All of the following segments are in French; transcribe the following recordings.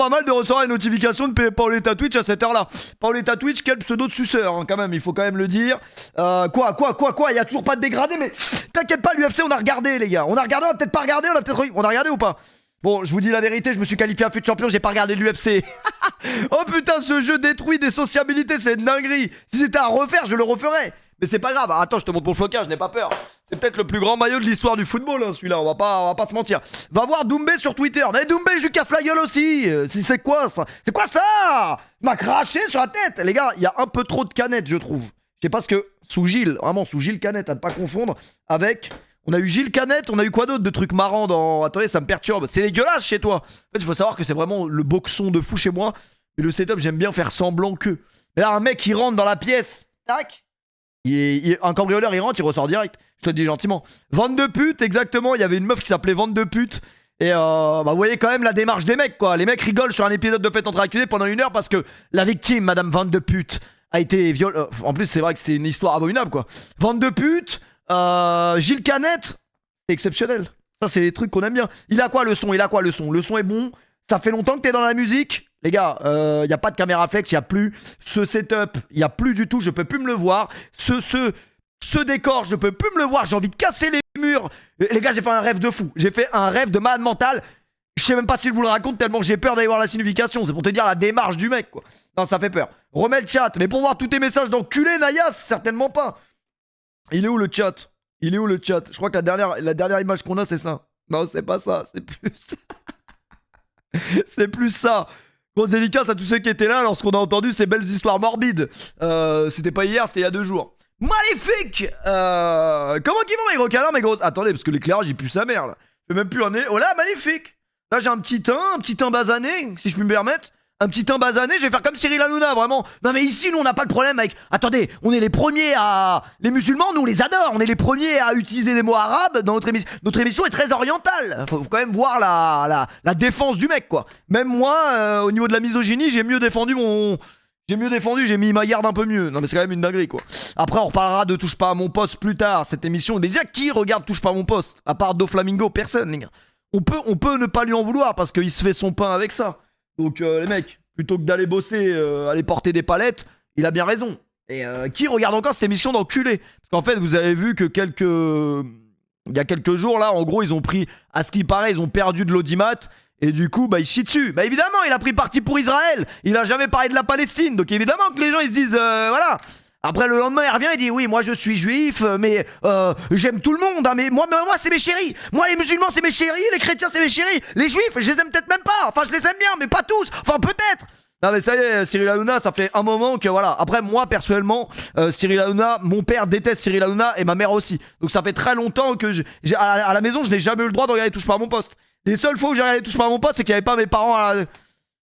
Pas mal de recevoir une notification de Paoletta Twitch à cette heure-là. Paoletta Twitch, quel pseudo de suceur, hein, quand même, il faut quand même le dire. Quoi il y a toujours pas de dégradé, mais t'inquiète pas, l'UFC, on a regardé, les gars. On a regardé, on a peut-être pas regardé, on a regardé ou pas? Bon, je vous dis la vérité, je me suis qualifié à FUT Champion, j'ai pas regardé l'UFC. Oh putain, ce jeu détruit des sociabilités, c'est une dinguerie. Si c'était à refaire, je le referais. Mais c'est pas grave, attends, je te montre mon flocage, n'aie pas peur. C'est peut-être le plus grand maillot de l'histoire du football, hein, celui-là, on va pas se mentir. Va voir Doumbé sur Twitter. Mais Doumbé, je lui casse la gueule aussi. C'est quoi ça? C'est quoi ça? Il m'a craché sur la tête. Les gars, il y a un peu trop de canettes, je trouve. Je sais pas ce que... Sous Gilles, vraiment, sous Gilles Canette, à ne pas confondre avec... On a eu Gilles Canette, on a eu quoi d'autre de trucs marrants dans... Attendez, ça me perturbe. C'est dégueulasse chez toi. En fait, il faut savoir que c'est vraiment le boxon de fou chez moi. Et le setup, j'aime bien faire semblant que... Mais là, un mec, il rentre dans la pièce. Tac. Un cambrioleur, il rentre, il ressort direct. Je te le dis gentiment. Vente de pute, exactement. Il y avait une meuf qui s'appelait Vente de pute. Et bah, vous voyez quand même la démarche des mecs, quoi. Les mecs rigolent sur un épisode de Fête entre accusés pendant 1 heure parce que la victime, Madame Vente de pute, a été violée. En plus, c'est vrai que c'était une histoire abominable, quoi. Vente de pute, Gilles Canette, c'est exceptionnel. Ça, c'est les trucs qu'on aime bien. Il a quoi le son? Le son est bon. Ça fait longtemps que t'es dans la musique. Les gars, y a pas de caméra flex, y a plus ce setup, y a plus du tout, je peux plus me le voir. Ce décor, je peux plus me le voir, j'ai envie de casser les murs. Les gars, j'ai fait un rêve de fou. J'ai fait un rêve de malade mental. Je sais même pas si je vous le raconte tellement j'ai peur d'aller voir la signification. C'est pour te dire la démarche du mec, quoi. Non, ça fait peur. Remets le chat. Mais pour voir tous tes messages d'enculé, Nayas, certainement pas. Il est où le chat? Il est où le chat? Je crois que la dernière image qu'on a, c'est ça. Non, c'est pas ça, c'est plus ça. C'est plus ça. Grosse dédicace à tous ceux qui étaient là lorsqu'on a entendu ces belles histoires morbides. C'était pas hier, c'était il y a 2 jours. Maléfique. Comment qu'ils vont mes gros canards, mes grosses... Attendez, parce que l'éclairage il pue sa mère là. Fait même plus un nez. Oh là, magnifique. Là j'ai un petit teint basané, si je puis me permettre. Un petit teint basané, je vais faire comme Cyril Hanouna, vraiment. Non mais ici, nous on n'a pas de problème avec... Attendez, on est les premiers à... Les musulmans, nous on les adore. On est les premiers à utiliser des mots arabes dans notre émission. Notre émission est très orientale. Faut quand même voir la défense du mec, quoi. Même moi, au niveau de la misogynie, j'ai mieux défendu mon... J'ai mis ma garde un peu mieux. Non mais c'est quand même une dinguerie, quoi. Après on reparlera de Touche pas à mon poste plus tard. Cette émission, déjà qui regarde Touche pas à mon poste? À part Doflamingo, personne, les gars. On peut ne pas lui en vouloir parce qu'il se fait son pain avec ça. Donc les mecs, plutôt que d'aller bosser, aller porter des palettes, il a bien raison. Et qui regarde encore cette émission d'enculé? Parce qu'en fait, vous avez vu que il y a quelques jours là, en gros, ils ont pris, à ce qui paraît, ils ont perdu de l'audimat. Et du coup, bah, il chie dessus. Bah, évidemment, il a pris parti pour Israël. Il a jamais parlé de la Palestine. Donc, évidemment que les gens, ils se disent, voilà. Après, le lendemain, il revient, il dit, oui, moi, je suis juif, mais j'aime tout le monde. Hein, mais moi, c'est mes chéris. Moi, les musulmans, c'est mes chéris. Les chrétiens, c'est mes chéris. Les juifs, je les aime peut-être même pas. Enfin, je les aime bien, mais pas tous. Enfin, peut-être. Non mais ça y est, Cyril Hanouna, ça fait un moment que voilà. Après moi personnellement, Cyril Hanouna, mon père déteste Cyril Hanouna et ma mère aussi. Donc ça fait très longtemps que à la maison, je n'ai jamais eu le droit de regarder Touche pas à mon poste. Les seules fois où j'ai regardé Touche pas à mon poste, c'est qu'il n'y avait pas mes parents à la...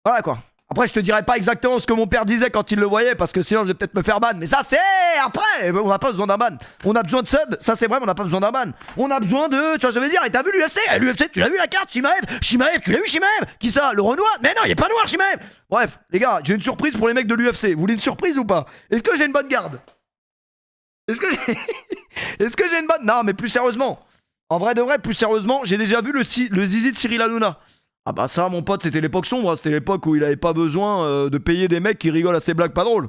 Voilà quoi. Après je te dirai pas exactement ce que mon père disait quand il le voyait parce que sinon je vais peut-être me faire ban. Mais ça c'est après, on n'a pas besoin d'un ban. On a besoin de sub, ça c'est vrai, mais on n'a pas besoin d'un ban. On a besoin de, tu vois ce que je veux dire. Et t'as vu l'UFC? L'UFC, tu l'as vu la carte? Shimaev, tu l'as vu Shimaev? Qui ça? Le Renoir? Mais non, il est pas noir Shimaev. Bref, les gars, j'ai une surprise pour les mecs de l'UFC. Vous voulez une surprise ou pas? Est-ce que j'ai une bonne garde? Est-ce que j'ai une bonne... Non mais plus sérieusement. En vrai de vrai, plus sérieusement, j'ai déjà vu le zizi de Cyril Hanouna. Ah bah ça, mon pote, c'était l'époque sombre. C'était l'époque où il avait pas besoin de payer des mecs qui rigolent à ses blagues pas drôles.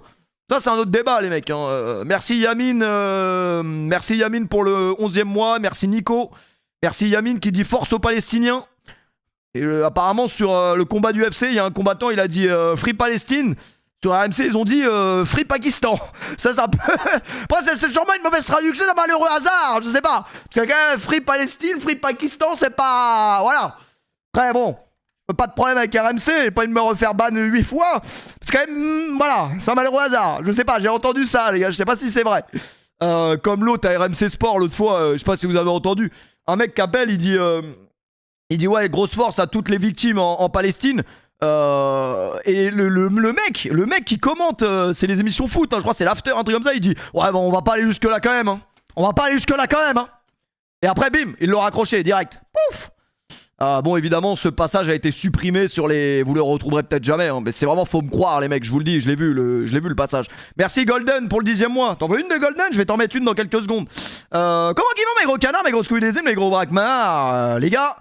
Ça, c'est un autre débat, les mecs. Hein. Merci Yamine. Merci Yamine pour le 11e mois. Merci Nico. Merci Yamine qui dit force aux Palestiniens. Et apparemment, sur le combat du UFC, il y a un combattant, il a dit Free Palestine. Sur RMC, ils ont dit Free Pakistan. Ça peut... Après, c'est sûrement une mauvaise traduction, c'est un malheureux hasard, je sais pas. Parce que quand même, Free Palestine, Free Pakistan, c'est pas... Voilà. Après, bon, pas de problème avec RMC, pas de me refaire ban 8 fois. Parce que quand même, voilà, c'est un malheureux hasard. Je sais pas, j'ai entendu ça, les gars, je sais pas si c'est vrai. Comme l'autre à RMC Sport, l'autre fois, je sais pas si vous avez entendu. Un mec qui appelle, il dit ouais, grosse force à toutes les victimes en Palestine. Et le mec qui commente, c'est les émissions foot, hein, je crois que c'est l'after, un truc comme ça, il dit ouais bon on va pas aller jusque là quand même, hein. On va pas aller jusque là quand même, hein. Et après bim, il l'a raccroché direct. Pouf. Bon évidemment ce passage a été supprimé sur les... Vous le retrouverez peut-être jamais, hein, mais c'est vraiment faut me croire les mecs, je vous le dis, je l'ai vu le passage. Merci Golden pour le 10e mois. T'en veux une de Golden? Je vais t'en mettre une dans quelques secondes. Comment qu'ils vont mes gros canards, mes grosses couilles des îles, mes gros braquemars, les gars.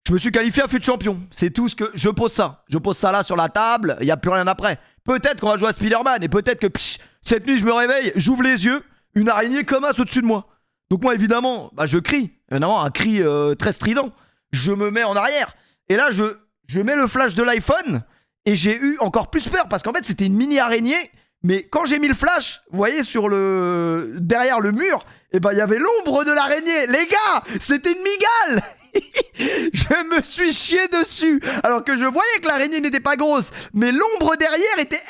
Je me suis qualifié à fut champion. C'est tout ce que... Je pose ça. Je pose ça là sur la table. Il n'y a plus rien après. Peut-être qu'on va jouer à Spider-Man. Et peut-être que cette nuit, je me réveille, j'ouvre les yeux. Une araignée commence au-dessus de moi. Donc moi, évidemment, bah, je crie. Évidemment, un cri très strident. Je me mets en arrière. Et là, je mets le flash de l'iPhone. Et j'ai eu encore plus peur. Parce qu'en fait, c'était une mini araignée. Mais quand j'ai mis le flash, vous voyez, derrière le mur, et ben il y avait l'ombre de l'araignée. Les gars, c'était une migale. Je me suis chié dessus. Alors que je voyais que l'araignée n'était pas grosse. Mais l'ombre derrière était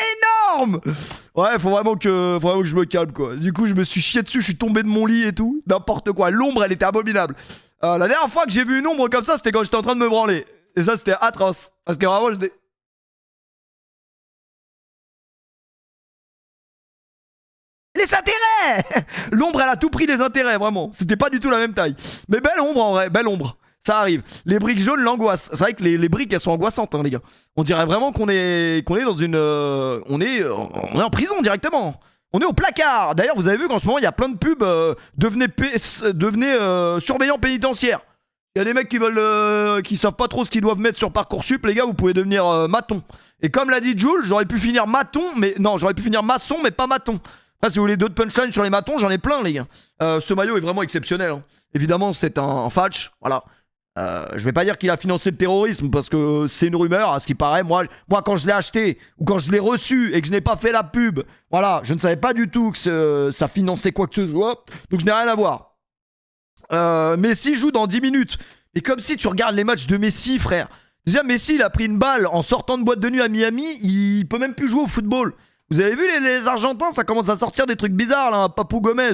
énorme. Ouais, faut vraiment que je me calme, quoi. Du coup, je me suis chié dessus, je suis tombé de mon lit et tout. N'importe quoi. L'ombre, elle était abominable. La dernière fois que j'ai vu une ombre comme ça, c'était quand j'étais en train de me branler. Et ça, c'était atroce. Parce que vraiment, j'étais... Les intérêts. L'ombre, elle a tout pris les intérêts, vraiment. C'était pas du tout la même taille. Mais belle ombre, en vrai, belle ombre. Ça arrive. Les briques jaunes, l'angoisse. C'est vrai que les briques, elles sont angoissantes, hein, les gars. On dirait vraiment qu'on est dans une... on est en prison, directement. On est au placard. D'ailleurs, vous avez vu qu'en ce moment, il y a plein de pubs. Devenez surveillant pénitentiaire. Il y a des mecs qui veulent... qui savent pas trop ce qu'ils doivent mettre sur Parcoursup. Les gars, vous pouvez devenir maton. Et comme l'a dit Jules, j'aurais pu finir maton, mais... Non, j'aurais pu finir maçon, mais pas maton. Ah, si vous voulez d'autres punchlines sur les matons, j'en ai plein, les gars. Ce maillot est vraiment exceptionnel. Hein. Évidemment, c'est un fatch. Voilà. Je vais pas dire qu'il a financé le terrorisme parce que c'est une rumeur, à ce qui paraît. Moi, quand je l'ai acheté ou quand je l'ai reçu et que je n'ai pas fait la pub, voilà, je ne savais pas du tout que ça finançait quoi que ce soit. Donc, je n'ai rien à voir. Messi joue dans 10 minutes. Et comme si tu regardes les matchs de Messi, frère. Déjà, Messi, il a pris une balle en sortant de boîte de nuit à Miami. Il peut même plus jouer au football. Vous avez vu les Argentins, ça commence à sortir des trucs bizarres là. Papou Gomez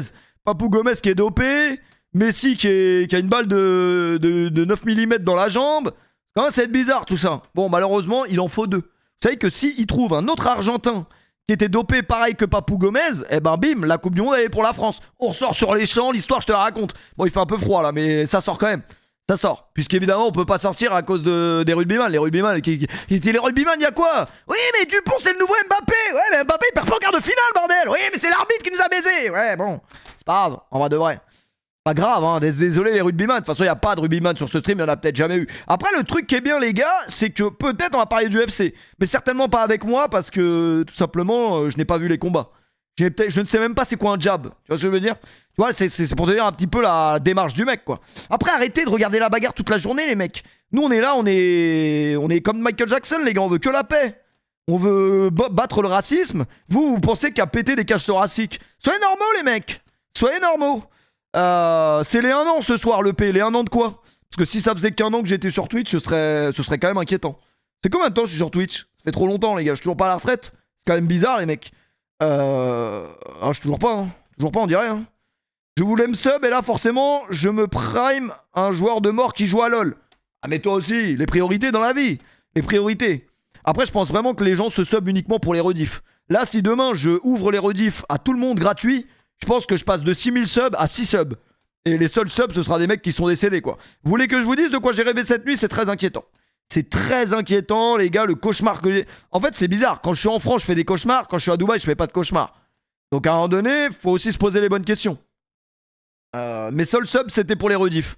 qui est dopé. Messi qui a une balle de 9 mm dans la jambe. Ça va être bizarre tout ça. Bon, malheureusement, il en faut deux. Vous savez que s'il trouve un autre Argentin qui était dopé pareil que Papou Gomez, eh ben bim, la Coupe du Monde elle est pour la France. On ressort sur les champs, l'histoire je te la raconte. Bon, il fait un peu froid là, mais ça sort quand même. Ça sort. Puisqu'évidemment, on peut pas sortir à cause des rugbyman. Les rugbyman, les rugbyman, il y a quoi? Oui, mais Dupont, c'est le nouveau Mbappé. Ouais, mais Mbappé, il perd pas en quart de finale, bordel. Oui, mais c'est l'arbitre qui nous a baisés. Ouais, bon. C'est pas grave, en vrai de vrai. Pas grave, hein. Désolé, les rugbyman. De toute façon, il n'y a pas de rugbyman sur ce stream. Il n'y en a peut-être jamais eu. Après, le truc qui est bien, les gars, c'est que peut-être on va parler du UFC. Mais certainement pas avec moi parce que, tout simplement, je n'ai pas vu les combats. Je ne sais même pas c'est quoi un jab. Tu vois ce que je veux dire? Tu vois, c'est pour te dire un petit peu la démarche du mec, quoi. Après, arrêtez de regarder la bagarre toute la journée, les mecs. Nous, on est là, on est comme Michael Jackson, les gars. On veut que la paix. On veut battre le racisme. Vous pensez qu'à péter des cages thoraciques. Soyez normaux, les mecs. Soyez normaux. C'est les 1 an ce soir, le P. Les 1 an de quoi? Parce que si ça faisait qu'1 an que j'étais sur Twitch, ce serait quand même inquiétant. C'est combien de temps je suis sur Twitch? Ça fait trop longtemps, les gars. Je suis toujours pas à la retraite. C'est quand même bizarre, les mecs. Je suis toujours pas, hein. Toujours pas, on dirait, hein. Je voulais me sub et là, forcément, je me prime un joueur de mort qui joue à LoL. Ah, mais toi aussi, les priorités dans la vie. Les priorités. Après, je pense vraiment que les gens se sub uniquement pour les rediffs. Là, si demain, je ouvre les rediffs à tout le monde gratuit, je pense que je passe de 6000 subs à 6 subs. Et les seuls subs, ce sera des mecs qui sont décédés, quoi. Vous voulez que je vous dise de quoi j'ai rêvé cette nuit? C'est très inquiétant. C'est très inquiétant, les gars, le cauchemar que j'ai. En fait, c'est bizarre. Quand je suis en France, je fais des cauchemars. Quand je suis à Dubaï, je fais pas de cauchemars. Donc, à un moment donné, faut aussi se poser les bonnes questions. Mes seuls subs, c'était pour les rediffs.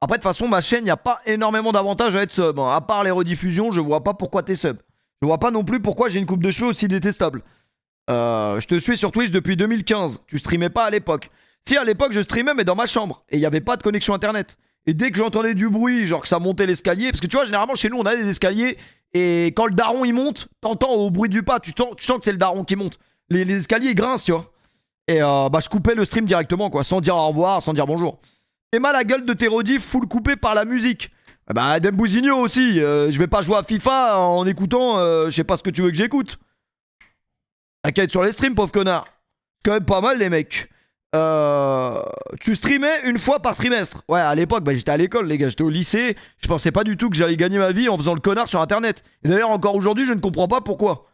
Après, de toute façon, ma chaîne, il n'y a pas énormément d'avantages à être sub. Hein. À part les rediffusions, je vois pas pourquoi t'es sub. Je vois pas non plus pourquoi j'ai une coupe de cheveux aussi détestable. Je te suis sur Twitch depuis 2015. Tu streamais pas à l'époque. Si, à l'époque, je streamais, mais dans ma chambre. Et il n'y avait pas de connexion internet. Et dès que j'entendais du bruit, genre que ça montait l'escalier, parce que tu vois, généralement chez nous, on a des escaliers, et quand le daron il monte, t'entends au bruit du pas, tu sens que c'est le daron qui monte. Les escaliers ils grincent, tu vois. Et bah, je coupais le stream directement, quoi, sans dire au revoir, sans dire bonjour. Et mal la gueule de tes rediffs, full coupé par la musique. Bah, Dembouzinho aussi, je vais pas jouer à FIFA en écoutant, je sais pas ce que tu veux que j'écoute. T'inquiète sur les streams, pauvre connard. C'est quand même pas mal, les mecs. Tu streamais une fois par trimestre. Ouais, à l'époque, bah, j'étais à l'école, les gars. J'étais au lycée. Je pensais pas du tout que j'allais gagner ma vie en faisant le connard sur internet. Et d'ailleurs, encore aujourd'hui, je ne comprends pas pourquoi.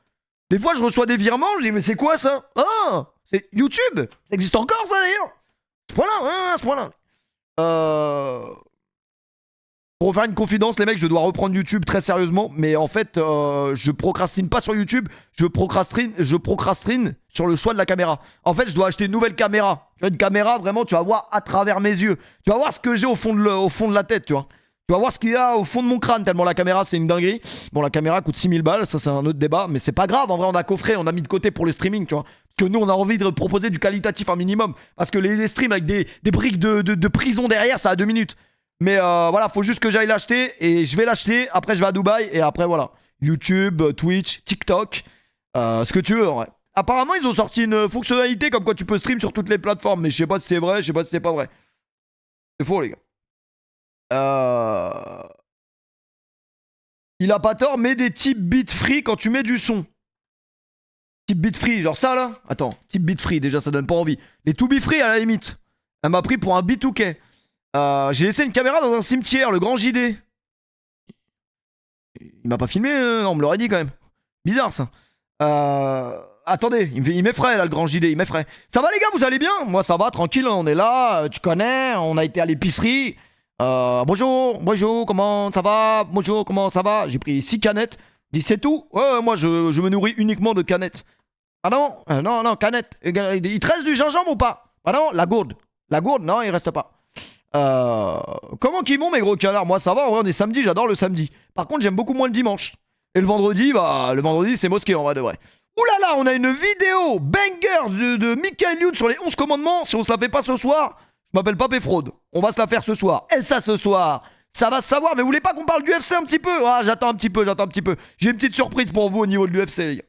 Des fois, je reçois des virements. Je dis, mais c'est quoi ça? Ah, c'est YouTube. Ça existe encore, ça d'ailleurs. À ce point-là, hein, à ce point-là. Pour faire une confidence, les mecs, je dois reprendre YouTube très sérieusement. Mais en fait, je procrastine pas sur YouTube. Je procrastine sur le choix de la caméra. En fait, je dois acheter une nouvelle caméra. Tu vois, une caméra, vraiment, tu vas voir à travers mes yeux. Tu vas voir ce que j'ai au fond de la tête, tu vois. Tu vas voir ce qu'il y a au fond de mon crâne, tellement la caméra, c'est une dinguerie. Bon, la caméra coûte 6000 balles, ça c'est un autre débat, mais c'est pas grave. En vrai, on a coffré, on a mis de côté pour le streaming, tu vois. Parce que nous, on a envie de proposer du qualitatif un minimum. Parce que les streams avec des briques de prison derrière, ça a 2 minutes. Mais voilà, faut juste que j'aille l'acheter. Et je vais l'acheter. Après, je vais à Dubaï. Et après, voilà. YouTube, Twitch, TikTok. Ce que tu veux, en vrai. Apparemment, ils ont sorti une fonctionnalité comme quoi tu peux stream sur toutes les plateformes. Mais je sais pas si c'est vrai, je sais pas si c'est pas vrai. C'est faux, les gars. Il a pas tort, mets des types beat free quand tu mets du son. Type beat free, genre ça là. Attends, type beat free, déjà ça donne pas envie. Les to be free à la limite. Elle m'a pris pour un B2K. J'ai laissé une caméra dans un cimetière, le grand JD. Il m'a pas filmé, on me l'aurait dit quand même. Bizarre ça. Attendez, il m'effraie là le grand JD, il m'effraie. Ça va les gars, vous allez bien? Moi ça va, tranquille, on est là, tu connais, on a été à l'épicerie. Bonjour, comment ça va? Bonjour, comment ça va? J'ai pris 6 canettes. Dis c'est tout? Ouais, moi je me nourris uniquement de canettes. Ah non, non, canettes. Il te reste du gingembre ou pas? Ah non, la gourde. La gourde, non, il reste pas. Comment qu'ils vont mes gros canards? Moi ça va, en vrai on est samedi, j'adore le samedi. Par contre j'aime beaucoup moins le dimanche. Et le vendredi, bah le vendredi c'est mosquée en vrai de vrai. Ouh là là, on a une vidéo banger de Michael Youn sur les 11 commandements. Si on se la fait pas ce soir, je m'appelle Papé Fraude. On va se la faire ce soir. Et ça ce soir, ça va se savoir. Mais vous voulez pas qu'on parle du UFC un petit peu? Ah, j'attends un petit peu. J'ai une petite surprise pour vous au niveau de l'UFC les gars.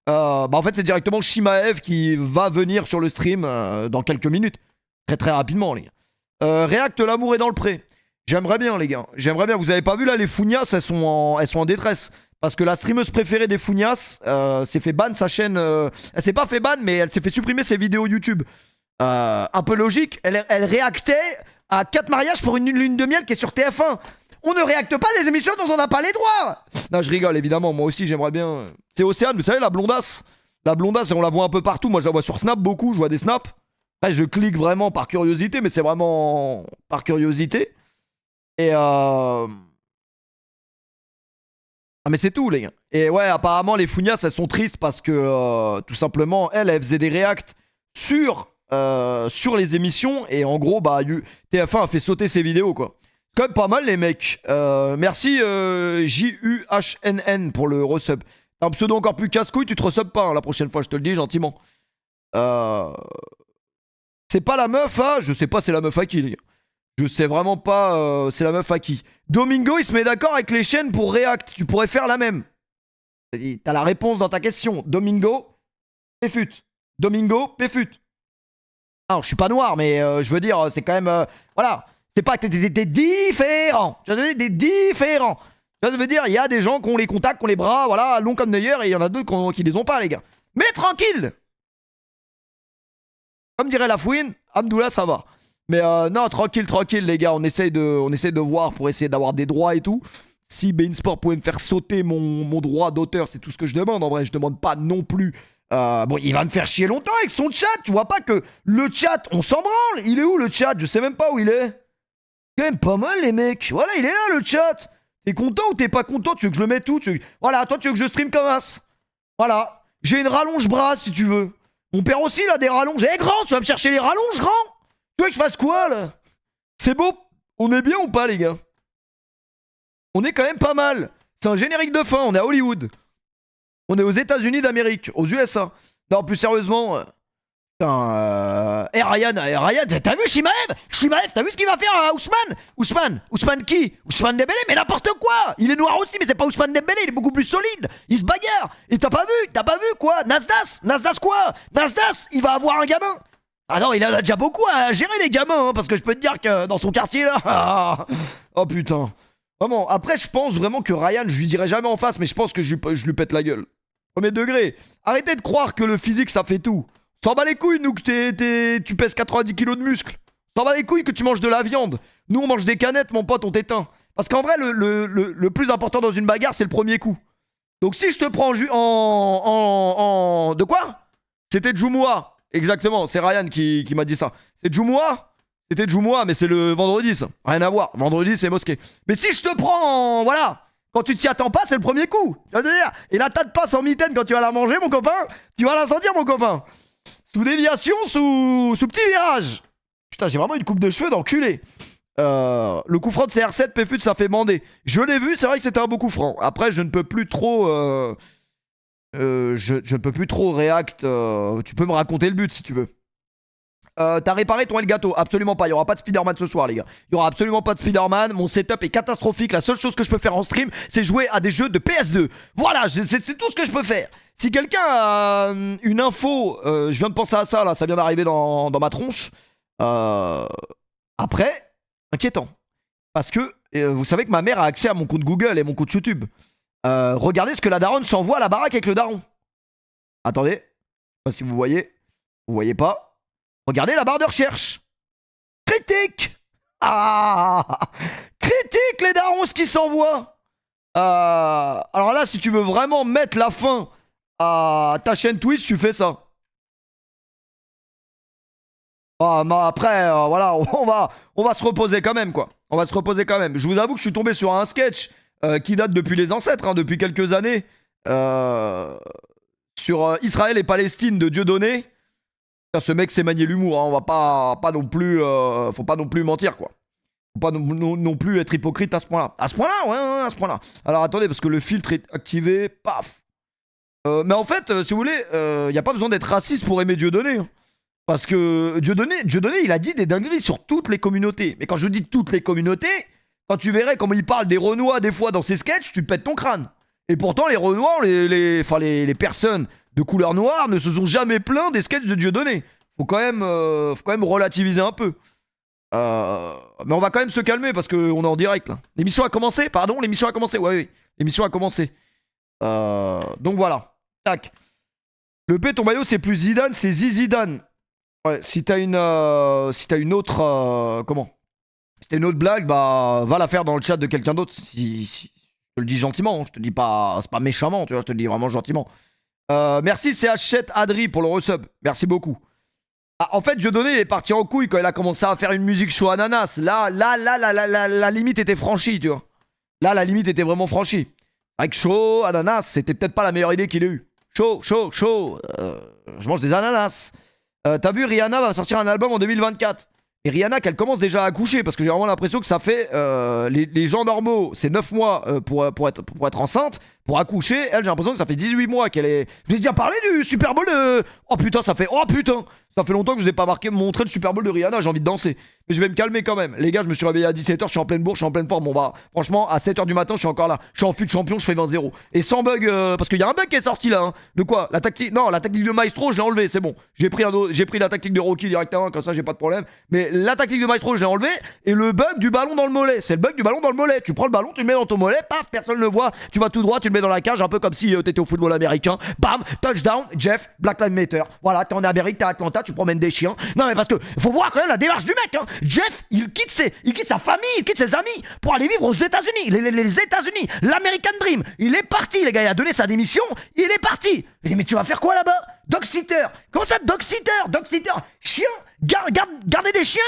Bah en fait c'est directement Shimaev qui va venir sur le stream dans quelques minutes. Très rapidement les gars. React, l'amour est dans le pré. J'aimerais bien les gars. J'aimerais bien. Vous avez pas vu là les Founias, elles sont en détresse. Parce que la streameuse préférée des Founias s'est fait ban sa chaîne. Elle s'est pas fait ban, mais elle s'est fait supprimer ses vidéos YouTube. Un peu logique. Elle réactait à 4 mariages pour une lune de miel qui est sur TF1. On ne réacte pas des émissions dont on n'a pas les droits. Non, je rigole évidemment. Moi aussi, j'aimerais bien. C'est Océane, vous savez, la blondasse. La blondasse, on la voit un peu partout. Moi, je la vois sur Snap beaucoup. Je vois des snaps. Après, je clique vraiment par curiosité, mais c'est vraiment par curiosité. Et Ah mais c'est tout les gars. Et ouais apparemment les Founias elles sont tristes parce que tout simplement elles faisaient des réacts sur les émissions et en gros bah TF1 a fait sauter ses vidéos quoi. Quand même pas mal les mecs. Merci JUHNN pour le resub. T'as un pseudo encore plus casse-couille, tu te resub pas hein, la prochaine fois, je te le dis gentiment. C'est pas la meuf hein. Je sais pas c'est la meuf à qui les gars. Je sais vraiment pas c'est la meuf à qui. Domingo il se met d'accord avec les chaînes pour React. Tu pourrais faire la même. T'as la réponse dans ta question. Domingo, Péfut. Domingo, Péfut. Alors je suis pas noir mais je veux dire c'est quand même... voilà. C'est pas que t'es différent. Tu vois, des différents. Tu vois, ça veut dire il y a des gens qui ont les contacts, qui ont les bras, voilà, longs comme d'ailleurs et il y en a d'autres qui les ont pas les gars. Mais tranquille. Comme dirait la fouine, Amdoula ça va. Mais non, tranquille les gars, on essaye de voir pour essayer d'avoir des droits et tout. Si Beansport pouvait me faire sauter mon droit d'auteur, c'est tout ce que je demande. En vrai, je demande pas non plus. Bon, il va me faire chier longtemps avec son chat. Tu vois pas que le chat, on s'en branle. Il est où le chat? Je sais même pas où il est. Quand même pas mal les mecs. Voilà, il est là le chat. T'es content ou t'es pas content? Tu veux que je le mette où? Voilà, toi tu veux que je stream comme as. Voilà. J'ai une rallonge bras si tu veux. Mon père aussi il a des rallonges. Eh grand, tu vas me chercher les rallonges grand? Tu veux que je fasse quoi là? C'est beau? On est bien ou pas les gars? On est quand même pas mal. C'est un générique de fin, on est à Hollywood. On est aux États-Unis d'Amérique, aux USA. Non, plus sérieusement. Putain. Ryan, t'as vu Shimaev? Shimaev, t'as vu ce qu'il va faire à Ousmane? Ousmane qui? Ousmane Dembélé? Mais n'importe quoi! Il est noir aussi, mais c'est pas Ousmane Dembélé, il est beaucoup plus solide. Il se bagarre. Et t'as pas vu quoi? Nasdas quoi? Nasdas, il va avoir un gamin. Ah non, il en a déjà beaucoup à gérer les gamins, hein, parce que je peux te dire que dans son quartier là... oh putain. Vraiment, après je pense vraiment que Ryan, je lui dirai jamais en face, mais je pense que je lui pète la gueule. Premier degré. Arrêtez de croire que le physique ça fait tout. S'en bat les couilles, nous, que tu pèses 90 kilos de muscles. S'en bat les couilles que tu manges de la viande. Nous on mange des canettes, mon pote, on t'éteint. Parce qu'en vrai, le plus important dans une bagarre, c'est le premier coup. Donc si je te prends de quoi? C'était Jumua. Exactement, c'est Ryan qui m'a dit ça. C'est Jumua? C'était Jumua, mais c'est le vendredi ça. Rien à voir. Vendredi c'est mosquée. Mais si je te prends voilà, quand tu t'y attends pas, c'est le premier coup. Tu vas te dire. Et la tas de passe en mitaine quand tu vas la manger, mon copain, tu vas la sentir, mon copain. Sous déviation, sous petit virage. Putain, j'ai vraiment une coupe de cheveux d'enculé. Le coup franc de CR7, PFUT, ça fait bander. Je l'ai vu, c'est vrai que c'était un beau coup franc. Après, je ne peux plus trop... je ne peux plus trop react. Tu peux me raconter le but si tu veux. T'as réparé ton Elgato? Absolument pas. Il n'y aura pas de Spider-Man ce soir, les gars. Il n'y aura absolument pas de Spider-Man. Mon setup est catastrophique. La seule chose que je peux faire en stream, c'est jouer à des jeux de PS2. Voilà, c'est tout ce que je peux faire. Si quelqu'un a une info, je viens de penser à ça, là, ça vient d'arriver dans ma tronche. Après, inquiétant. Parce que vous savez que ma mère a accès à mon compte Google et mon compte YouTube. Regardez ce que la daronne s'envoie à la baraque avec le daron. Attendez. Je sais pas si vous voyez. Vous voyez pas. Regardez la barre de recherche. Critique. Ah. Critique les darons ce qui s'envoie. Alors là, si tu veux vraiment mettre la fin à ta chaîne Twitch, tu fais ça. Mais après, voilà, on va se reposer quand même, quoi. On va se reposer quand même. Je vous avoue que je suis tombé sur un sketch qui date depuis les ancêtres, hein, depuis quelques années, sur Israël et Palestine de Dieudonné. Ce mec s'est manié l'humour, hein. On va pas non plus, faut pas non plus mentir, quoi. Faut pas non plus être hypocrite à ce point-là. À ce point-là, ouais, à ce point-là. Alors attendez, parce que le filtre est activé, paf. Mais en fait, si vous voulez, y a pas besoin d'être raciste pour aimer Dieudonné, hein. Parce que Dieudonné, il a dit des dingueries sur toutes les communautés. Mais quand je dis toutes les communautés, quand tu verrais comment il parle des Renois des fois dans ses sketchs, tu te pètes ton crâne. Et pourtant, les Renois, les personnes de couleur noire ne se sont jamais plaints des sketchs de Dieudonné. Faut quand même relativiser un peu. Mais on va quand même se calmer parce qu'on est en direct là. L'émission a commencé, pardon, l'émission a commencé. Ouais, oui, l'émission a commencé. Donc voilà. Tac. Le P, ton maillot, c'est plus Zidane, c'est Zizidane. Ouais, si t'as une autre. Comment? Si t'as une autre blague, bah va la faire dans le chat de quelqu'un d'autre. Si je te le dis gentiment, je te dis pas. C'est pas méchamment, tu vois, je te le dis vraiment gentiment. Merci CH7 Adri pour le resub. Merci beaucoup. Ah, en fait, Dieudonné, il est parti en couille quand il a commencé à faire une musique chaud ananas. Là, la limite était franchie, tu vois. Là, la limite était vraiment franchie. Avec chaud, ananas, c'était peut-être pas la meilleure idée qu'il ait eue. Chaud. Je mange des ananas. T'as vu, Rihanna va sortir un album en 2024. Et Rihanna, qu'elle commence déjà à accoucher, parce que j'ai vraiment l'impression que ça fait... les gens normaux, c'est 9 mois pour être enceinte. Pour accoucher, elle, j'ai l'impression que ça fait 18 mois qu'elle est... Je vous ai déjà parlé du Super Bowl de... Oh putain, ça fait longtemps que je n'ai pas montré le Super Bowl de Rihanna, j'ai envie de danser. Mais je vais me calmer quand même. Les gars, je me suis réveillé à 17h, je suis en pleine bourre, je suis en pleine forme. Bon bah, franchement, à 7h du matin, je suis encore là. Je suis en fut champion, je fais 20-0. Et sans bug, parce qu'il y a un bug qui est sorti là. Hein. De quoi? La tactique de Maestro, je l'ai enlevé, c'est bon. J'ai pris la tactique de Rocky directement, comme ça, j'ai pas de problème. Mais la tactique de Maestro, je l'ai enlevé. Et le bug du ballon dans le mollet, c'est le bug du ballon dans le mollet. Tu prends le ballon, tu le mets dans ton mollet, paf, personne ne le voit. Tu vas tout droit, tu le mets dans la cage, un peu comme si t'étais au football américain. Bam, touchdown, Jeff, Black Lives Matter. Voilà, t'es en Amérique, t'es à Atlanta, tu promènes des chiens. Non mais parce que faut voir quand même la démarche du mec, hein. Jeff, il quitte sa famille, il quitte ses amis pour aller vivre aux États-Unis, les États-Unis, l'American Dream. Il est parti, les gars, il a donné sa démission, il est parti. Mais tu vas faire quoi là-bas? Dog-sitter. Comment ça, dog-sitter? Dog-sitter, chien, garder des chiens.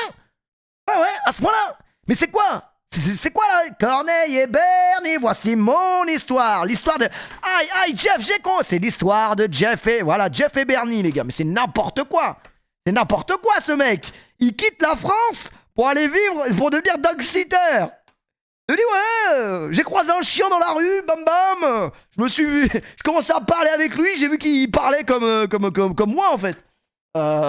Ouais, à ce point-là. Mais c'est quoi? C'est quoi là? Corneille et Bernie, voici mon histoire. L'histoire de... Aïe, Jeff, j'ai con. C'est l'histoire de Jeff et... Voilà, Jeff et Bernie, les gars. Mais c'est n'importe quoi. C'est n'importe quoi, ce mec. Il quitte la France pour aller vivre... Pour devenir dog-sitter. Je dis, ouais, j'ai croisé un chien dans la rue, bam. Je commençais à parler avec lui, j'ai vu qu'il parlait comme moi, en fait.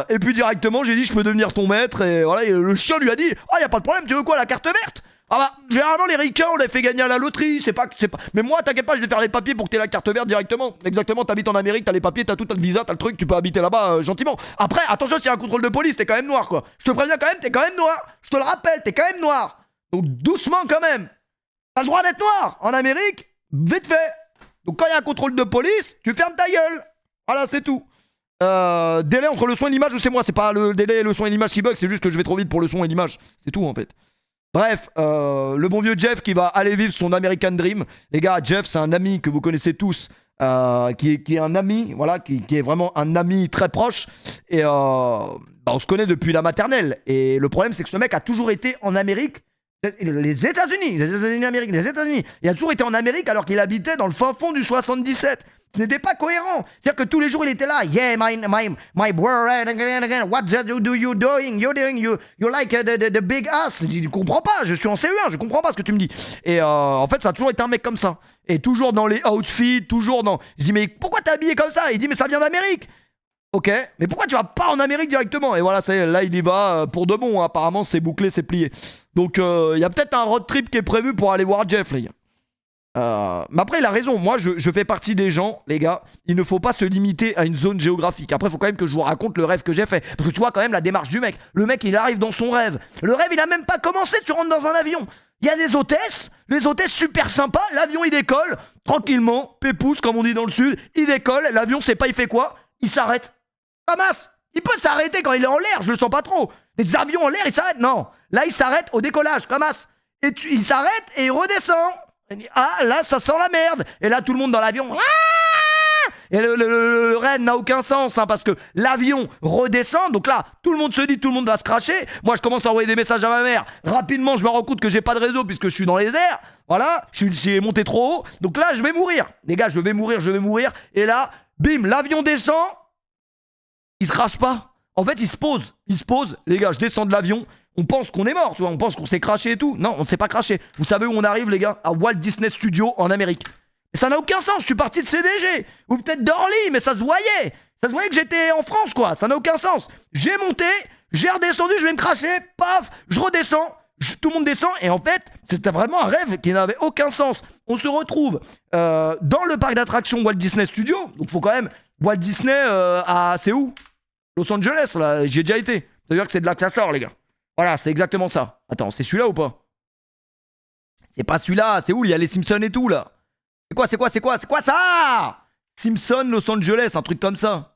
Et puis directement, j'ai dit, je peux devenir ton maître. Et voilà, et le chien lui a dit, y a pas de problème, tu veux quoi, la carte verte? Ah bah, généralement, les ricains, on les fait gagner à la loterie, c'est pas... Mais moi, t'inquiète pas, je vais faire les papiers pour que t'aies la carte verte directement. Exactement, t'habites en Amérique, t'as les papiers, t'as tout, t'as le visa, t'as le truc, tu peux habiter là-bas gentiment. Après, attention, s'il y a un contrôle de police, t'es quand même noir, quoi. Je te préviens quand même, t'es quand même noir. Je te le rappelle, t'es quand même noir. Donc, doucement quand même. T'as le droit d'être noir en Amérique, vite fait. Donc, quand il y a un contrôle de police, tu fermes ta gueule. Voilà, c'est tout. Délai entre le son et l'image, c'est moi, c'est pas le délai, le son et l'image qui bug, c'est juste que je vais trop vite pour le son et l'image. C'est tout, en fait. Bref, le bon vieux Jeff qui va aller vivre son American Dream. Les gars, Jeff, c'est un ami que vous connaissez tous, qui est un ami, voilà, qui est vraiment un ami très proche. Et on se connaît depuis la maternelle. Et le problème, c'est que ce mec a toujours été en Amérique. Les États-Unis, les États-Unis. Il a toujours été en Amérique alors qu'il habitait dans le fin fond du 77. Ce n'était pas cohérent. C'est-à-dire que tous les jours, il était là. Yeah, my brother, what do you doing? You like the big ass. Je dis, je comprends pas, je suis en CE1, je comprends pas ce que tu me dis. Et en fait, ça a toujours été un mec comme ça. Et toujours dans les outfits, toujours dans... Je dis, mais pourquoi t'es habillé comme ça? Il dit, mais ça vient d'Amérique. Ok, mais pourquoi tu vas pas en Amérique directement? Et voilà, ça y est, là il y va pour de bon, hein. Apparemment c'est bouclé, c'est plié. Donc il y a peut-être un road trip qui est prévu pour aller voir Jeff, les gars. Mais après il a raison, moi je fais partie des gens, les gars, il ne faut pas se limiter à une zone géographique. Après il faut quand même que je vous raconte le rêve que j'ai fait. Parce que tu vois quand même la démarche du mec. Le mec il arrive dans son rêve. Le rêve il a même pas commencé, tu rentres dans un avion. Il y a des hôtesses, les hôtesses super sympas, l'avion il décolle, tranquillement, pépousse comme on dit dans le sud, il décolle, l'avion c'est pas il fait quoi? Il s'arrête. Hamas, il peut s'arrêter quand il est en l'air, je le sens pas trop. Les avions en l'air, ils s'arrêtent. Non, là, il s'arrête au décollage, comme Hamas. Et il s'arrête et il redescend. Il dit, ah, là, ça sent la merde. Et là, tout le monde dans l'avion. Ah, et le rêve n'a aucun sens, hein, parce que l'avion redescend. Donc là, tout le monde se dit, tout le monde va se cracher. Moi, je commence à envoyer des messages à ma mère. Rapidement, je me rends compte que j'ai pas de réseau puisque je suis dans les airs. Voilà, je suis monté trop haut. Donc là, je vais mourir. Les gars, je vais mourir. Et là, bim, l'avion descend. Il se crache pas. En fait, il se pose. Les gars, je descends de l'avion. On pense qu'on est mort, tu vois. On pense qu'on s'est craché et tout. Non, on ne s'est pas craché. Vous savez où on arrive, les gars? À Walt Disney Studios en Amérique. Et ça n'a aucun sens. Je suis parti de CDG. Ou peut-être d'Orly, mais ça se voyait. Ça se voyait que j'étais en France, quoi. Ça n'a aucun sens. J'ai monté, j'ai redescendu, je vais me cracher. Paf, je redescends. Tout le monde descend. Et en fait, c'était vraiment un rêve qui n'avait aucun sens. On se retrouve dans le parc d'attractions Walt Disney Studios. Donc, il faut quand même... Walt Disney c'est où? Los Angeles, là, j'y ai déjà été. Ça veut dire que c'est de là que ça sort, les gars. Voilà, c'est exactement ça. Attends, c'est celui-là ou pas? C'est pas celui-là, c'est où? Il y a les Simpsons et tout, là. C'est quoi ça? Simpson, Los Angeles, un truc comme ça.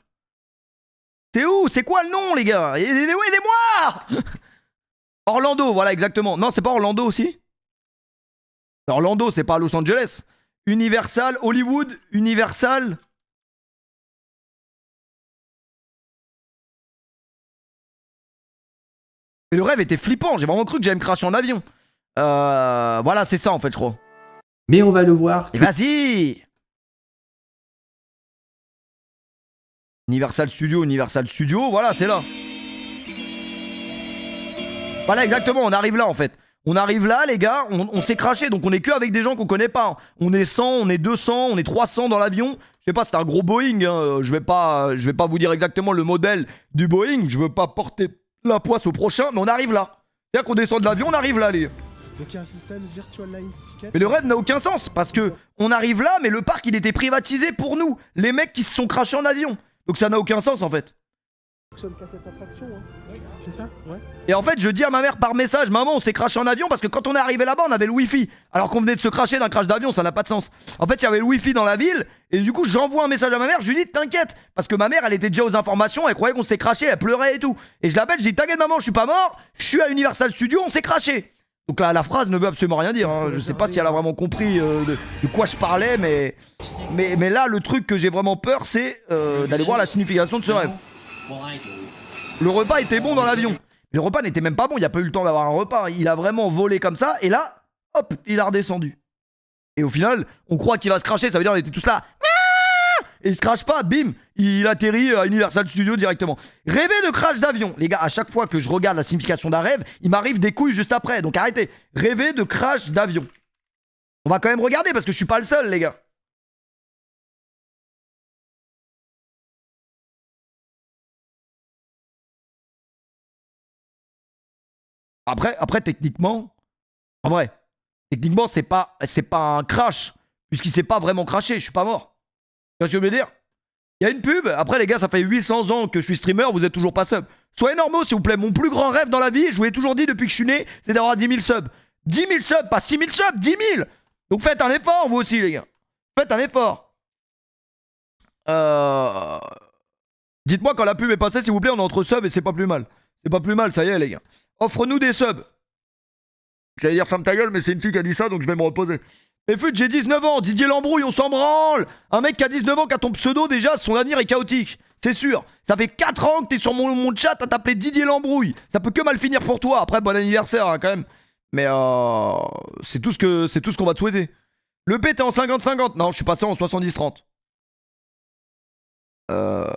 C'est où? C'est quoi le nom, les gars? Aidez-moi! Orlando, voilà, exactement. Non, c'est pas Orlando aussi? Orlando, c'est pas Los Angeles. Universal, Hollywood, Universal... Et le rêve était flippant, j'ai vraiment cru que j'allais me cracher en avion. Voilà, c'est ça en fait, je crois. Mais on va le voir. Et vas-y! Universal Studio, voilà, c'est là. Voilà, exactement, on arrive là en fait. On arrive là, les gars, on s'est craché, donc on est que avec des gens qu'on connaît pas. On est 100, on est 200, on est 300 dans l'avion. Je sais pas, c'est un gros Boeing, hein. Je vais pas vous dire exactement le modèle du Boeing, je veux pas porter la poisse au prochain, mais on arrive là. C'est-à-dire qu'on descend de l'avion, on arrive là, les gars. Donc il y a un système Virtual Line Ticket. Mais le rêve n'a aucun sens, parce que on arrive là, mais le parc il était privatisé pour nous, les mecs qui se sont crachés en avion. Donc ça n'a aucun sens en fait. Ça fonctionne qu'à cette attraction, hein. Oui. C'est ça? Ouais. Et en fait, je dis à ma mère par message, maman, on s'est craché en avion parce que quand on est arrivé là-bas, on avait le wifi. Alors qu'on venait de se cracher d'un crash d'avion, ça n'a pas de sens. En fait, il y avait le wifi dans la ville, et du coup, j'envoie un message à ma mère, je lui dis, t'inquiète, parce que ma mère, elle était déjà aux informations, elle croyait qu'on s'était craché, elle pleurait et tout. Et je l'appelle, je dis, t'inquiète maman, je suis pas mort, je suis à Universal Studios, on s'est craché. Donc là, la phrase ne veut absolument rien dire, hein. Je sais pas si elle a vraiment compris de quoi je parlais, mais là, le truc que j'ai vraiment peur, c'est d'aller voir la signification de ce rêve. Le repas était bon dans l'avion. Le repas n'était même pas bon, il n'y a pas eu le temps d'avoir un repas. Il a vraiment volé comme ça, et là, hop, il a redescendu. Et au final, on croit qu'il va se cracher, ça veut dire qu'on était tous là. Et il se crache pas, bim, il atterrit à Universal Studios directement. Rêver de crash d'avion. Les gars, à chaque fois que je regarde la signification d'un rêve, il m'arrive des couilles juste après, donc arrêtez. Rêver de crash d'avion. On va quand même regarder parce que je suis pas le seul, les gars. Après, techniquement, en vrai, techniquement, c'est pas un crash, puisqu'il s'est pas vraiment craché, je suis pas mort. Tu vois ce que je veux dire? Il y a une pub, après les gars, ça fait 800 ans que je suis streamer, vous êtes toujours pas sub. Soyez normaux, s'il vous plaît, mon plus grand rêve dans la vie, je vous l'ai toujours dit depuis que je suis né, c'est d'avoir 10 000 subs. 10 000 subs, pas 6 000 subs, 10 000. Donc faites un effort, vous aussi, les gars. Faites un effort. Dites-moi quand la pub est passée, s'il vous plaît, on est entre subs et c'est pas plus mal. C'est pas plus mal, ça y est, les gars. Offre-nous des subs. J'allais dire ferme ta gueule, mais c'est une fille qui a dit ça, donc je vais me reposer. Mais fut, j'ai 19 ans, Didier Lambrouille, on s'en branle. Un mec qui a 19 ans, qui a ton pseudo, déjà, son avenir est chaotique. C'est sûr. Ça fait 4 ans que t'es sur mon chat à t'appeler Didier Lambrouille. Ça peut que mal finir pour toi. Après, bon anniversaire, hein, quand même. Mais c'est tout ce qu'on va te souhaiter. Le P, t'es en 50-50. Non, je suis passé en 70-30. Euh...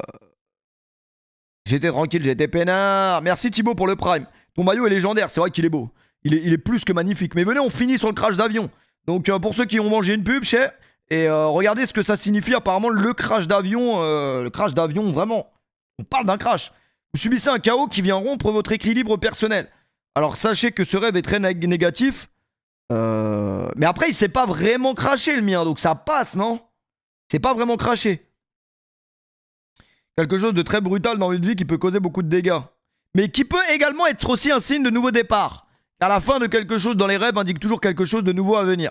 J'étais tranquille, j'étais peinard. Merci Thibaut pour le prime. Ton maillot est légendaire, c'est vrai qu'il est beau. Il est plus que magnifique. Mais venez, on finit sur le crash d'avion. Donc pour ceux qui ont mangé une pub, chez, et regardez ce que ça signifie apparemment le crash d'avion. Le crash d'avion, vraiment. On parle d'un crash. Vous subissez un chaos qui vient rompre votre équilibre personnel. Alors sachez que ce rêve est très négatif. Mais après, il s'est pas vraiment craché le mien, donc ça passe, non? C'est pas vraiment craché. Quelque chose de très brutal dans une vie qui peut causer beaucoup de dégâts. Mais qui peut également être aussi un signe de nouveau départ. Car la fin de quelque chose dans les rêves indique toujours quelque chose de nouveau à venir.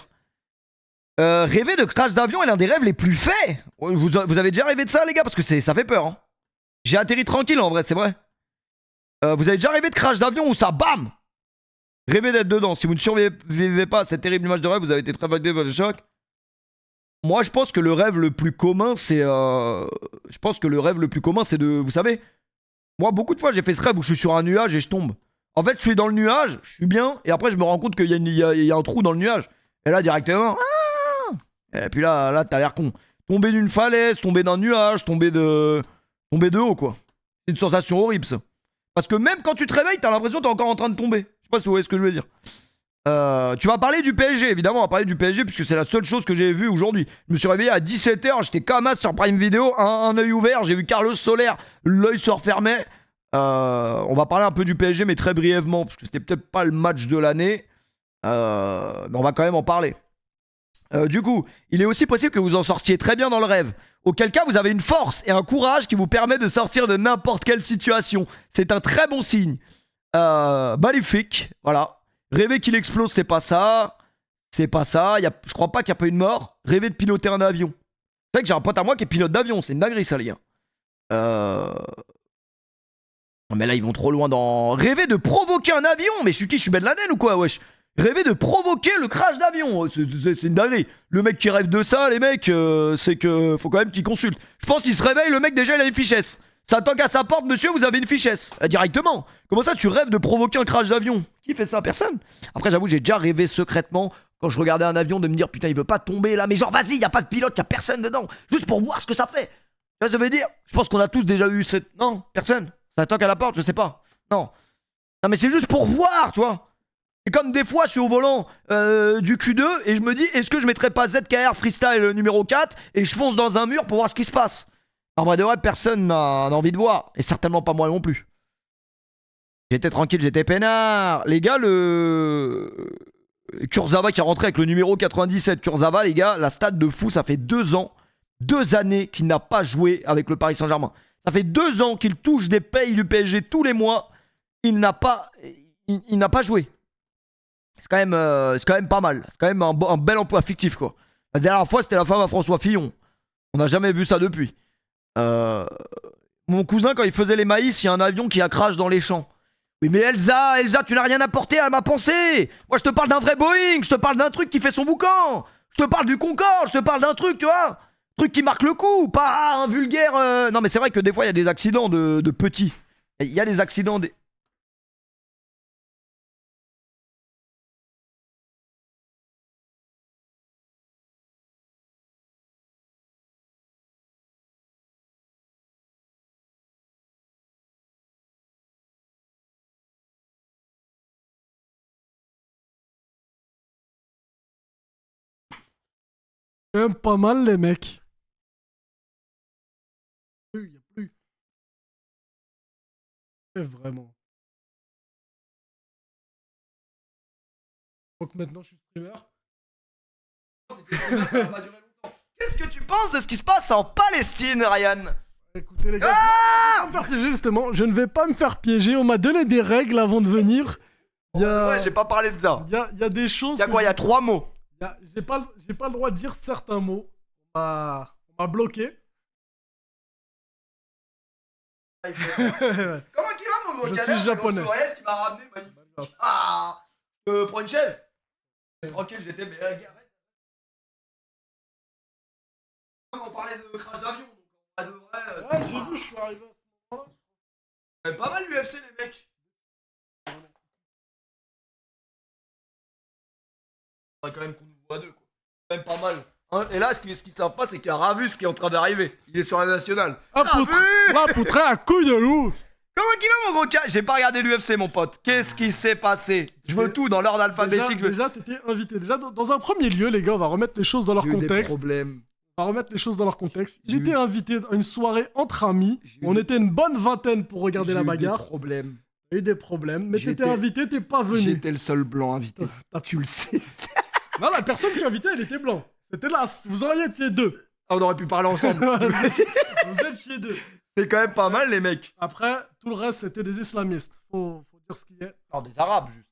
Rêver de crash d'avion est l'un des rêves les plus faits. Vous avez déjà rêvé de ça, les gars? Parce que ça fait peur. Hein. J'ai atterri tranquille, en vrai, c'est vrai. Vous avez déjà rêvé de crash d'avion où ça, bam! Rêvez d'être dedans. Si vous ne survivez pas à cette terrible image de rêve, vous avez été très fatigué par le choc. Moi, je pense que le rêve le plus commun, c'est... Je pense que le rêve le plus commun, c'est de... Vous savez, moi, beaucoup de fois, j'ai fait ce rêve où je suis sur un nuage et je tombe. En fait, je suis dans le nuage, je suis bien, et après, je me rends compte qu'il y a un trou dans le nuage. Et là, directement... Et puis là t'as l'air con. Tomber d'une falaise, tomber d'un nuage, tomber de haut, quoi. C'est une sensation horrible, ça. Parce que même quand tu te réveilles, t'as l'impression que t'es encore en train de tomber. Je sais pas si vous voyez ce que je veux dire. Tu vas parler du PSG, évidemment, on va parler du PSG puisque c'est la seule chose que j'ai vue aujourd'hui. Je me suis réveillé à 17h, j'étais comme sur Prime Video, un œil ouvert, j'ai vu Carlos Soler, l'œil se refermait. On va parler un peu du PSG, mais très brièvement, parce que c'était peut-être pas le match de l'année. Mais on va quand même en parler. Du coup, il est aussi possible que vous en sortiez très bien dans le rêve. Auquel cas, vous avez une force et un courage qui vous permet de sortir de n'importe quelle situation. C'est un très bon signe. Maléfique, voilà. Rêver qu'il explose, c'est pas ça. C'est pas ça. Je crois pas qu'il n'y a pas une mort. Rêver de piloter un avion. C'est vrai que j'ai un pote à moi qui est pilote d'avion. C'est une dinguerie, ça, les gars. Mais là, ils vont trop loin dans... Rêver de provoquer un avion. Mais je suis qui? Je suis Ben Laden ou quoi, wesh? Rêver de provoquer le crash d'avion. C'est une dinguerie. Le mec qui rêve de ça, les mecs, c'est que faut quand même qu'il consulte. Je pense qu'il se réveille, le mec déjà il a une fichesse. Ça toque à sa porte, monsieur, vous avez une fichesse. Directement. Comment ça, tu rêves de provoquer un crash d'avion? Qui fait ça? Personne. Après, j'avoue, j'ai déjà rêvé secrètement, quand je regardais un avion, de me dire putain, il veut pas tomber là. Mais genre, vas-y, y a pas de pilote, y a personne dedans. Juste pour voir ce que ça fait. Ça veut dire, je pense qu'on a tous déjà eu cette. Non, personne. Ça toque à la porte, je sais pas. Non. Non, mais c'est juste pour voir, tu vois. Et comme des fois je suis au volant du Q2 et je me dis est-ce que je mettrais pas ZKR Freestyle numéro 4 et je fonce dans un mur pour voir ce qui se passe. En vrai de vrai, personne n'a envie de voir. Et certainement pas moi non plus. J'étais tranquille, j'étais peinard. Les gars, le... Kurzawa qui est rentré avec le numéro 97. Kurzawa, les gars, la stat de fou, ça fait 2 ans, 2 années qu'il n'a pas joué avec le Paris Saint-Germain. Ça fait 2 ans qu'il touche des payes du PSG tous les mois. Il n'a pas joué. C'est quand même pas mal. C'est quand même un bel emploi fictif, quoi. La dernière fois, c'était la femme à François Fillon. On n'a jamais vu ça depuis. Mon cousin, quand il faisait les maïs, il y a un avion qui a crash dans les champs. Oui, mais Elsa, tu n'as rien apporté à ma pensée. Moi, je te parle d'un vrai Boeing. Je te parle d'un truc qui fait son boucan. Je te parle du Concorde. Je te parle d'un truc, tu vois. Truc qui marque le coup. Pas un vulgaire... Non, mais c'est vrai que des fois, il y a des accidents de petits. Il y a des accidents... Quand même pas mal, les mecs. Il y a plus. Vraiment. Donc maintenant, je suis streamer. Qu'est-ce que tu penses de ce qui se passe en Palestine, Ryan? Écoutez, les gars, je ne vais pas me faire piéger, justement. Je ne vais pas me faire piéger. On m'a donné des règles avant de venir. Ouais, j'ai pas parlé de ça. Il y a des choses. Il y a quoi? Il y a 3 mots. J'ai pas le droit de dire certains mots. On m'a bloqué. Comment tu vas, mon Je suis japonais. Qui m'a ramené, magnifique. Ah, prends une chaise. Tranquille, j'étais. Mais on parlait de crash d'avion. Ouais, j'ai vu, je suis arrivé à ce moment-là. Pas mal l'UFC, les mecs. Faudrait quand même qu'on nous voit deux, quoi. Quand même pas mal. Hein, et là, ce qu'ils savent pas, c'est qu'il y a Ravus qui est en train d'arriver. Il est sur la nationale. Un Ravus poutre, là, poutré à couille de loup. Comment qu'il va, mon gros Tiens, j'ai pas regardé l'UFC, mon pote. Qu'est-ce qui s'est passé? Je veux tout dans l'ordre alphabétique. Déjà, t'étais invité. Déjà, dans un premier lieu, les gars, on va remettre les choses dans leur J'ai eu des contexte. problèmes. On va remettre les choses dans leur contexte. J'ai Il était eu- invité à une soirée entre amis. J'ai eu On des- était une bonne vingtaine pour regarder la J'ai eu des bagarre. problèmes. Il y a eu des problèmes. Mais t'étais J'étais- invité, t'es pas venu. J'étais le seul blanc invité. T'as- Tu le sais. Non, la personne qui invitait, elle était blanc. C'était là. Vous auriez été deux. On aurait pu parler ensemble. Vous êtes chez deux. C'est quand même pas mal, les mecs. Après, tout le reste, c'était des islamistes. Faut dire ce qu'il y a. Non, des arabes, juste.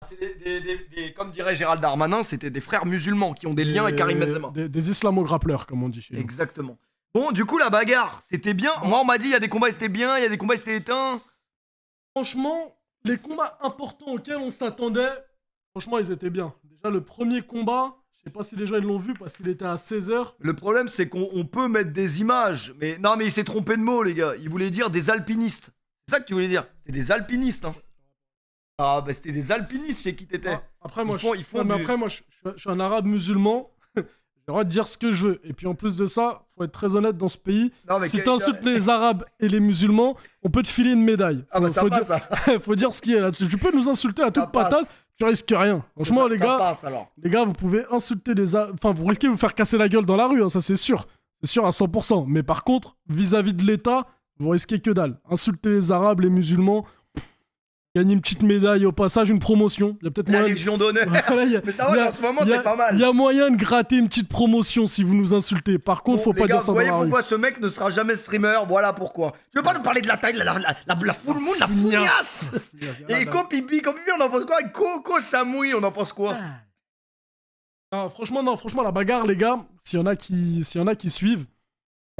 C'est comme dirait Gérald Darmanin, c'était des frères musulmans qui ont des liens avec Karim Benzema. Des islamo-grappleurs, comme on dit chez nous. Exactement. Bon, du coup, la bagarre, c'était bien. Moi, on m'a dit, il y a des combats, c'était bien, il y a des combats, c'était éteint. Franchement, les combats importants auxquels on s'attendait, franchement, ils étaient bien. Déjà, le premier combat, je sais pas si les gens ils l'ont vu parce qu'il était à 16h. Le problème, c'est qu'on peut mettre des images. Mais non, mais il s'est trompé de mots, les gars. Il voulait dire des alpinistes. C'est ça que tu voulais dire. C'était des alpinistes, hein. Ah, bah, c'était des alpinistes chez qui t'étais. Après, moi, Ils font mais du- après, moi, je suis un arabe musulman. J'ai le droit de dire ce que je veux. Et puis, en plus de ça, faut être très honnête dans ce pays. Non, mais Si quel- t'insultes les arabes et les musulmans, on peut te filer une médaille. Ah, bah, ça faut passe, dire, ça. faut dire ce qui est là. Tu peux nous insulter à Ça toute passe. patate, tu risques rien. Franchement, Ça- les ça gars. passe, alors. Les gars, vous pouvez insulter Enfin, vous risquez de vous faire casser la gueule dans la rue, hein, ça c'est sûr. C'est sûr à 100%. Mais par contre, vis-à-vis de l'État, vous risquez que dalle. Insulter les Arabes, les musulmans, gagner une petite médaille au passage, une promotion. Il y a peut-être La moyen... Légion d'honneur. Voilà, il y a- Mais ça il y va, a- en ce moment, il y a- c'est pas mal. Il y a moyen de gratter une petite promotion si vous nous insultez. Par contre, Bon, faut les pas gars, dire ça vous dans voyez la rue. pourquoi ce mec ne sera jamais streamer, voilà pourquoi. Tu veux pas nous parler de la taille, la full moon, la fougnasse. Et Kopipi, on en pense quoi? Et Coco Samui, on en pense quoi? Non, franchement, la bagarre, les gars, s'il y en a qui suivent,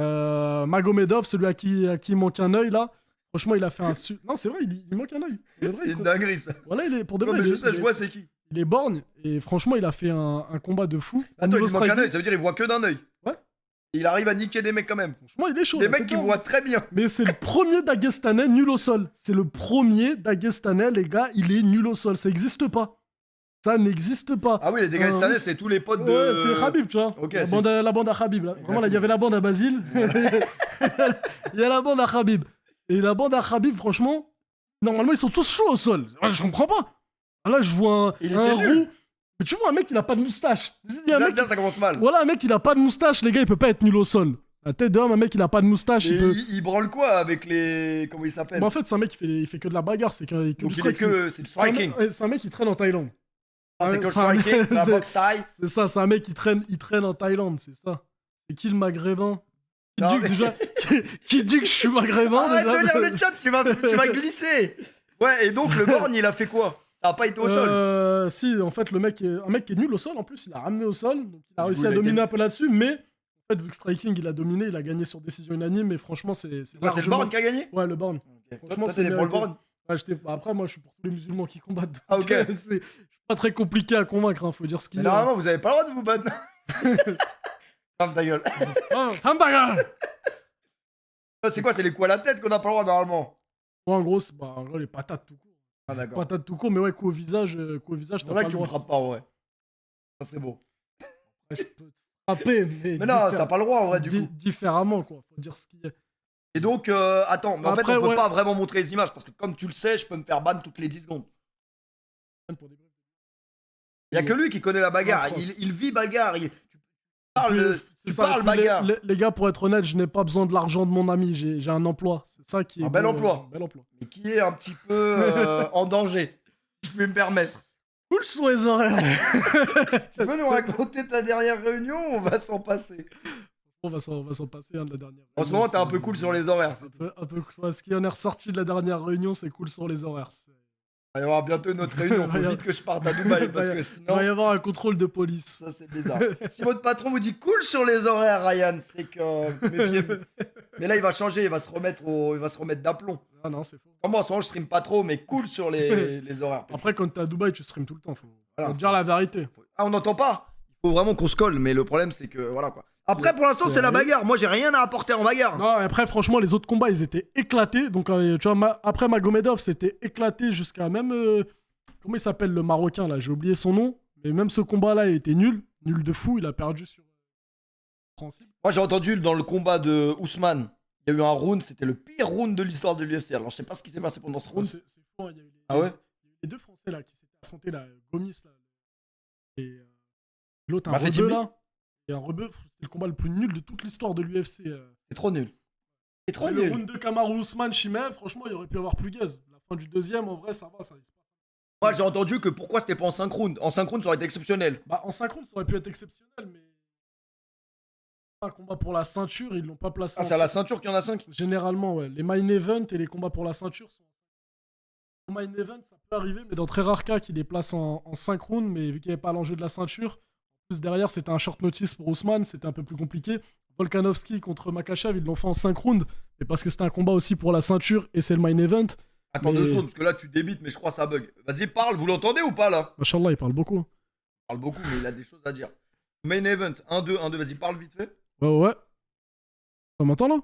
Magomedov, celui à qui il manque un œil là, franchement, il a fait un. Non, c'est vrai, il manque un œil. C'est vrai, C'est une dinguerie, ça. Voilà, il est pour de Non, vrai. mais il je est- sais, il je est- vois c'est qui. Il est borgne et franchement, il a fait un combat de fou. Au Attends, il niveau lui manque un striking, œil, ça veut dire qu'il voit que d'un œil. Ouais. Et il arrive à niquer des mecs quand même. Franchement, il est chaud. Des là, mecs qui c'est pas- voient très bien. Mais c'est le premier Dagestanais nul au sol. C'est le premier Dagestanais, les gars, il est nul au sol. Ça n'existe pas. Ça n'existe pas. Ah oui, les Dagestanais, c'est tous les potes de. Ouais, c'est Khabib, tu vois. Ok, la, c'est- bande à Khabib. Là. Vraiment, là, il y avait la bande à Basile. Il y a la bande à Khabib. Et la bande à Khabib, franchement, normalement, ils sont tous chauds au sol. Ouais, je comprends pas. Là, je vois Il un était nul. roux. Mais tu vois un mec, il a pas de moustache. Il y a un Là, mec, ça commence mal. voilà, un mec, il a pas de moustache, les gars, il peut pas être nul au sol. La tête d'homme, un mec, il a pas de moustache, Et il peut. il branle quoi avec les. Comment il s'appelle? Mais en fait, c'est un mec qui fait que de la bagarre, c'est que Donc du il est striking. que. C'est du C'est un mec- striking. ouais, c'est un mec qui traîne en Thaïlande. Ah, c'est ouais, que le c'est un- striking, c'est un c'est- box taille. C'est ça, c'est un mec qui traîne en Thaïlande, c'est ça. C'est qui le maghrébin qui Non, dit, que mais- déjà, qui dit que je suis maghrébin Arrête déjà. de lire le chat, tu vas glisser. Ouais, et donc le borgne, il a fait quoi? Ça a pas été au sol. Si, en fait, un mec qui est nul au sol, en plus, il a ramené au sol. Donc il a Du réussi coup, à il a dominer gagné. un peu là-dessus, mais en fait, vu que Striking, il a dominé, il a gagné sur décision unanime, et franchement, c'est Quoi, c'est le largement- borgne qui a gagné? Ouais, le borgne. Ok. Franchement, Toi, c'est t'étais pour le mérité. borgne? Ouais, après, moi, je suis pour tous les musulmans qui combattent. Ah, ok. Je suis pas très compliqué à convaincre, hein, faut dire ce qu'il Mais y a. normalement, vous avez pas le droit de vous battre. Ferme ta gueule. Oh, ferme ta gueule. C'est quoi? C'est les coups à la tête qu'on a pas le droit normalement. Ouais, en gros, en gros, les patates tout court. Ah, d'accord. Patates tout court, mais ouais, coup au visage, C'est t'as vrai pas que le tu me droit. frappes pas en vrai. Ça, c'est beau. Ouais, je peux te frapper, mais Mais non, t'as pas le droit en vrai, du coup. différemment, quoi. Faut dire ce qu'il y a. Et donc, attends, mais en Après, fait, on peut ouais. pas vraiment montrer les images parce que, comme tu le sais, je peux me faire ban toutes les 10 secondes. Pour des vrais. Il y a que lui qui connaît la bagarre. Atroce. Il vit bagarre. Tu Puis, parles, c'est tu ça, parles et puis bagarre. les gars, pour être honnête, je n'ai pas besoin de l'argent de mon ami. J'ai un emploi. C'est ça qui est. Un bel beau, emploi. Bel emploi. Mais qui est un petit peu en danger, si je peux me permettre. Cool sur les oreilles. Tu peux nous raconter ta dernière réunion ou on va s'en passer? On va s'en passer, hein, de la dernière. En ce moment, t'es un peu cool sur les horaires. Un peu, ce qui en est ressorti de la dernière réunion, c'est cool sur les horaires. Il va y avoir bientôt notre réunion. Faut vite que je parte à Dubaï parce que Il sinon, va y avoir un contrôle de police. ça c'est bizarre. Si votre patron vous dit cool sur les horaires, Ryan, c'est que méfiez-vous. Mais là, il va changer. Il va se remettre d'aplomb. Ah non, c'est faux. Moi, en ce moment, je stream pas trop, mais cool sur les horaires. Après, quand t'es à Dubaï, tu streams tout le temps. Faut Voilà. te dire la vérité. Ah, on n'entend pas. Il faut vraiment qu'on se colle, mais le problème, c'est que voilà quoi. Après, pour l'instant, c'est c'est la vrai. bagarre. Moi, j'ai rien à apporter en bagarre. Non, après, franchement, les autres combats, ils étaient éclatés. Donc, tu vois, après Magomedov, c'était éclaté jusqu'à même. Comment il s'appelle le Marocain là? J'ai oublié son nom. Mais même ce combat-là, il était nul. Nul de fou, il a perdu sur. Compréhensible. Moi, j'ai entendu dans le combat de Ousmane, il y a eu un round, c'était le pire round de l'histoire de l'UFC. Alors, je sais pas ce qui s'est passé pendant ce round. C'est fou, hein, il y a eu Ah ouais? il y a eu les deux Français là qui s'étaient affrontés, là, Gomis là, et l'autre, un M'a fait rebeu Jimmy. là. Et un rebeu, c'était le combat le plus nul de toute l'histoire de l'UFC. C'est trop nul. C'est trop Le nul. round de Kamaru Ousmane Chimev, franchement, il aurait pu avoir plus gaze. La fin du deuxième, en vrai, ça va, ça. Moi, j'ai entendu que pourquoi c'était pas en synchrone. En synchrone, ça aurait été exceptionnel. Bah, en synchrone, ça aurait pu être exceptionnel, mais. Un combat pour la ceinture, ils l'ont pas placé. Ah, c'est à la ceinture qu'il y en a 5. Généralement, ouais. Les main event et les combats pour la ceinture sont. En main event, ça peut arriver, mais dans très rares cas qu'ils les placent en synchrone, mais vu qu'il n'y avait pas l'enjeu de la ceinture, en plus derrière, c'était un short notice pour Ousmane, c'était un peu plus compliqué. Volkanovski contre Makachev, ils l'ont fait en synchrone, mais parce que c'était un combat aussi pour la ceinture et c'est le main event. Attends Mais- 2 secondes, parce que là, tu débites, mais je crois que ça bug. Vas-y, parle, vous l'entendez ou pas là? Machallah, il parle beaucoup. Il parle beaucoup, mais il a des choses à dire. Main event, 1-2, 1-2, vas-y, parle vite fait. Ouais. Ça m'entend là?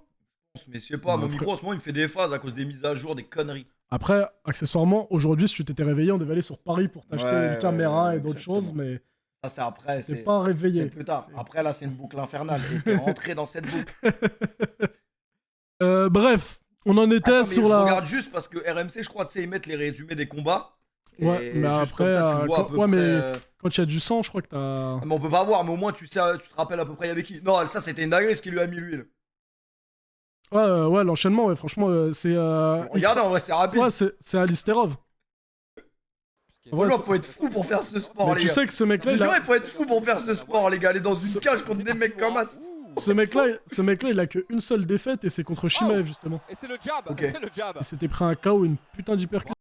Mais je sais pas, Bah, mon frère- micro en ce moment il me fait des phases à cause des mises à jour, des conneries. Après, accessoirement, aujourd'hui, si tu t'étais réveillé, on devait aller sur Paris pour t'acheter Ouais, une caméra ouais, et d'autres exactement. choses, mais Ça, c'est après, t'es c'est pas réveillé. c'est plus tard. Après, là, c'est une boucle infernale. Et t'es rentré dans cette boucle. Bref, on en était Attends, mais sur je la. regarde juste parce que RMC, je crois, tu sais, ils mettent les résumés des combats. Ouais, Et mais juste après, comme ça, tu vois à peu ouais, près. mais quand il y a du sang, je crois que t'as. Ah, mais on peut pas voir, mais au moins, tu sais, tu te rappelles à peu près avec qui. Non, ça, c'était une dinguerie ce qu'il lui a mis l'huile. Ouais, l'enchaînement, ouais, franchement, c'est. Regardez, en vrai, c'est rapide. Ouais, c'est Alisterov. Ouais, Franchement, faut être fou pour faire ce sport, mais les tu gars. sais que ce Je mec-là, te il jure, a... il faut être fou pour faire ce sport, les gars. Aller dans une cage contre des mecs comme As. ce mec-là, il a qu'une seule défaite et c'est contre Shimaev, justement. Et c'est le jab, Ok. c'est le jab. Il s'était pris un KO, une putain d'hypercut.